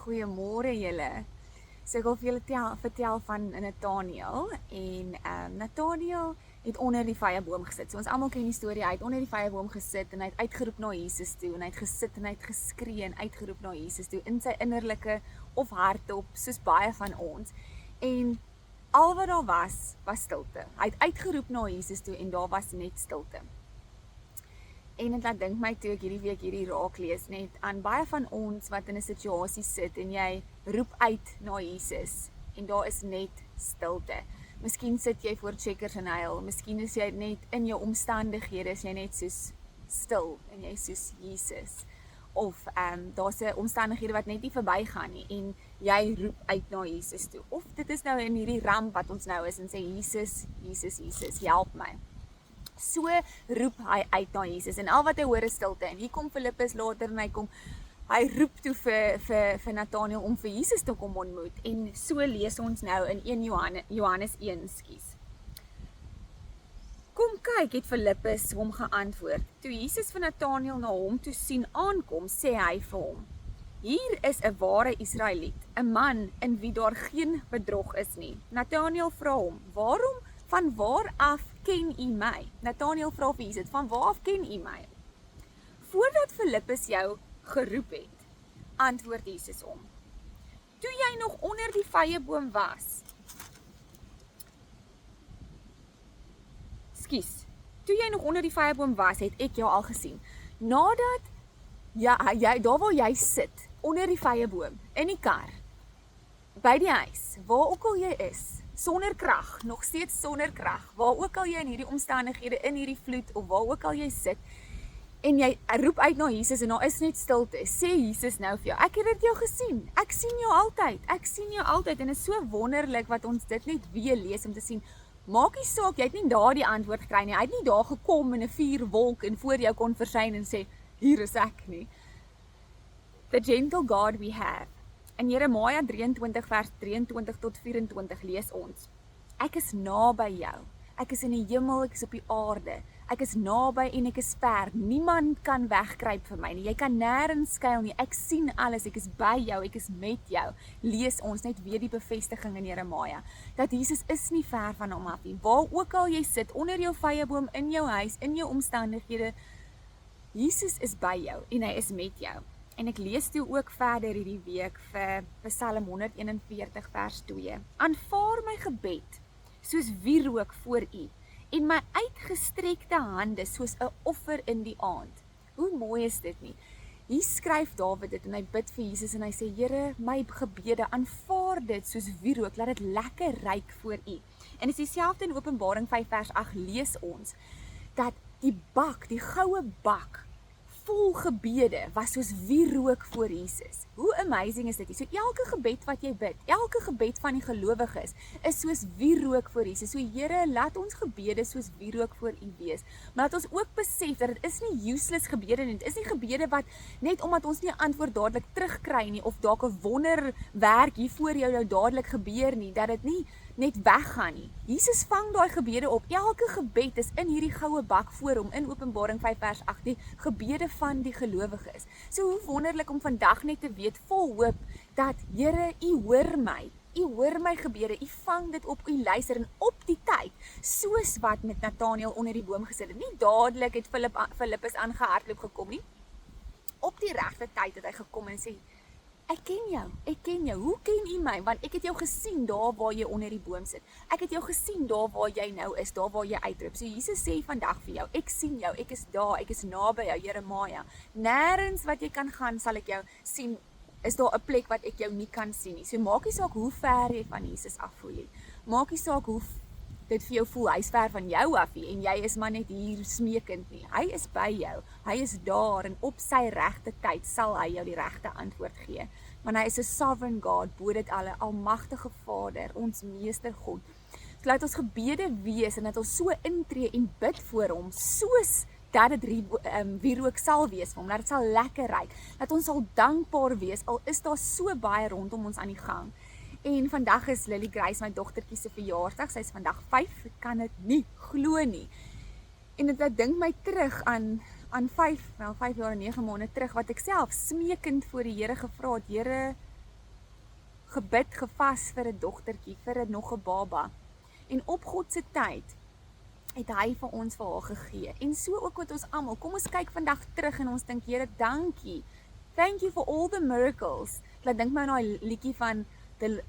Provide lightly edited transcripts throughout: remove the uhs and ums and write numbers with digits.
Goeiemôre julle. So ek wil vir julle vertel van Nathaniel en Nathaniel het onder die vyeboom gesit. So ons almal ken die storie, hy het onder die vyeboom gesit en hy het uitgeroep na Jesus toe en hy het gesit en hy het geskree en uitgeroep na Jesus toe in sy innerlike of hardop soos baie van ons. En al wat daar was stilte. Hy het uitgeroep na Jesus toe en daar was net stilte. En het laat dink my toe ek hierdie week hierdie raak lees net aan baie van ons wat in 'n situasie sit en jy roep uit na Jesus en daar is net stilte. Miskien sit jy voor Checkers en huil, miskien is jy net in jou omstandighede, is jy net soos stil en jy soos Jesus. Of daar's 'n omstandighede wat net nie verbygaan nie en jy roep uit na Jesus toe. Of dit is nou in hierdie ramp wat ons nou is en sê Jesus, Jesus, Jesus, help my. So roep hy uit na Jesus en al wat hy hoor is stilte. En hier kom Filippus later en hy roep toe vir Nathaniel om vir Jesus te kom ontmoet. En so lees ons nou in 1 Johannes 1, skus. Kom kyk, het Filippus hom geantwoord. Toe Jesus vir Nathaniel na hom toe sien aankom, sê hy vir hom: Hier is 'n ware Israeliet, 'n man in wie daar geen bedrog is nie. Nathaniel vra hom: Van waar af ken u my? Nathaniel vra vir Jesus: Van waar af ken u my? Voordat Filippus jou geroep het, antwoord Jesus hom: Toe jy nog onder die vyeboom was. Toe jy nog onder die vyeboom was, het ek jou al gesien. Nadat jy daar waar jy sit, onder die vyeboom, in die kar, by die huis, waar ook al jy is, sonder krag, nog steeds sonder krag, waar ook al jy in hierdie omstandighede, in hierdie vloed, of waar ook al jy sit, en jy roep uit na Jesus, en daar is net stilte, sê Jesus nou vir jou: Ek het dit jou gesien, ek sien jou altyd, en het is so wonderlik wat ons dit net weer lees om te sien. Maak nie saak, jy het nie daar die antwoord gekry nie, hy het nie daar gekom in 'n vuurwolk en voor jou kon verskyn en sê, hier is ek nie. The gentle God we have. In Jeremia 23 vers 23 tot 24 lees ons: Ek is naby jou, ek is in die hemel, ek is op die aarde, ek is naby en ek is ver, niemand kan wegkruip vir my nie, jy kan nêrens skuil nie, ek sien alles, ek is by jou, ek is met jou. Lees ons net weer die bevestiging in Jeremia, dat Jesus is nie ver van hom af nie, waar ook al jy sit, onder jou vyeboom, in jou huis, in jou omstandighede, Jesus is by jou en hy is met jou. En ek lees toe ook verder hierdie week vir Psalm 141 vers 2. Aanvaar my gebed soos wierook voor u en my uitgestrekte hande soos 'n offer in die aand. Hoe mooi is dit nie? Hier skryf Dawid dit en hy bid vir Jesus en hy sê: Here, my gebede, aanvaar dit soos wierook, laat dit lekker ryk voor u. En dis dieselfde in Openbaring 5 vers 8 lees ons dat die bak, die goue bak vol gebede was soos wierook voor Jesus. Hoe amazing is dit nie? So elke gebed wat jy bid, elke gebed van die gelowiges is soos wierook voor Jesus. So Here, laat ons gebede soos wierook voor u wees. Maar laat ons ook besef dat dit is nie useless gebede nie. Dit is nie gebede wat net omdat ons nie 'n antwoord dadelik terugkry nie of dalk 'n wonderwerk hier voor jou nou dadelik gebeur nie, dat dit nie net weggaan nie. Jesus vang daai gebede op. Elke gebed is in hierdie goue bak voor hom in Openbaring 5 vers 8, die gebede van die gelowiges. So hoe wonderlik om vandag net te weet vol hoop dat Here, u hoor my. U hoor my gebede, u vang dit op, u luister en op die tyd, soos wat met Nathaniel onder die boom gesit het. Nie dadelik het Filippus aangehardloop gekom nie. Op die regte tyd het hy gekom en sê: Ek ken jou, hoe ken u my? Want ek het jou gesien daar waar jy onder die boom sit. Ek het jou gesien daar waar jy nou is, daar waar jy uitroep. So Jesus sê vandag vir jou: ek sien jou, ek is daar, ek is naby jou, Jeremia. Nêrens wat jy kan gaan, sal ek jou sien. Is daar 'n plek wat ek jou nie kan sien nie. So maak nie saak hoe ver jy van Jesus af voel nie. Maak nie saak hoe dit vir jou voel, hy is ver van jou af nie, en jy is maar net hier smeekend nie. Hy is by jou, hy is daar, en op sy regte tyd sal hy jou die regte antwoord gee. Want hy is 'n sovereign God, bo dit alle, almagtige Vader, ons meester God. So laat ons gebede wees, en dat ons so intree en bid voor hom, soos dat dit wierook sal wees vir hom, dat dit sal lekker ryk, dat ons sal dankbaar wees, al is daar so baie rondom ons aan die gang. En vandag is Lily Grace, my dogtertjie se verjaarsdag, sy is vandag 5, ek kan dit nie glo nie. En dit dink my terug aan 5 jaar en 9 maande terug, wat ek self smeekend voor die Here gevra het: Here, gebid, gevas vir 'n dogtertjie, vir nog 'n baba. En op God se tyd het hy vir ons vir haar gegee. En so ook met ons almal. Kom ons kyk vandag terug en ons dink, Here, dankie. Thank you for all the miracles. Ek dink my aan daai liedjie van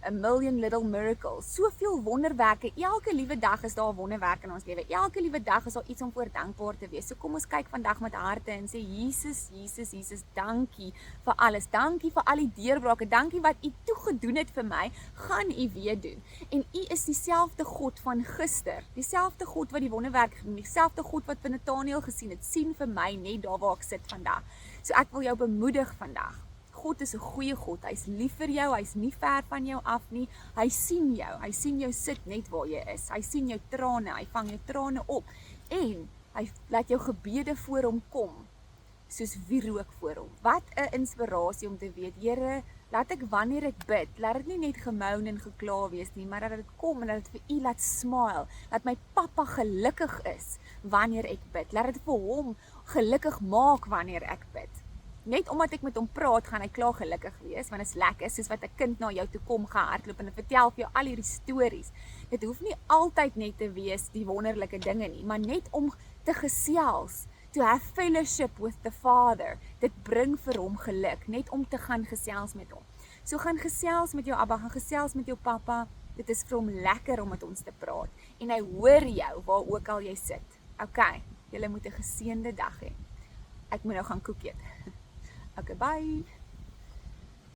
A Million Little Miracles. Soveel wonderwerke. Elke liewe dag is daar 'n wonderwerk in ons lewe. Elke liewe dag is daar iets om voor dankbaar te wees. So kom ons kyk vandag met harte en sê, Jesus, Jesus, Jesus, dankie vir alles. Dankie vir al die deurbrake. Dankie wat U toegedoen het vir my, gaan U weer doen. En U is dieselfde God van gister. Dieselfde God wat die wonderwerk gedoen het. Dieselfde God wat vir Nathanael gesien het. Sien vir my net daar waar ek sit vandag. So ek wil jou bemoedig vandag. God is 'n goeie God, hy's lief vir jou, hy's nie ver van jou af nie, hy sien jou sit net waar jy is, hy sien jou trane, hy vang jou trane op, en hy laat jou gebede voor hom kom, soos wierook voor hom. Wat 'n inspirasie om te weet, Here, laat ek wanneer ek bid, laat dit nie net gemoun en gekla wees nie, maar dat dit kom en dat dit vir U laat smile, dat my pappa gelukkig is wanneer ek bid, laat dit vir hom gelukkig maak wanneer ek bid. Net omdat ek met hom praat, gaan hy klaar gelukkig wees, want dit is lekker, soos wat 'n kind na jou toe kom, gehardloop en vertel vir jou al hierdie stories. Dit hoef nie altyd net te wees die wonderlike dinge nie, maar net om te gesels, to have fellowship with the Father, dit bring vir hom geluk, net om te gaan gesels met hom. So gaan gesels met jou Abba, gaan gesels met jou pappa, dit is vir hom lekker om met ons te praat, en hy hoor jou, waar ook al jy sit. Okay, julle moet 'n geseënde dag hê. Ek moet nou gaan koek eet. Okay, bye.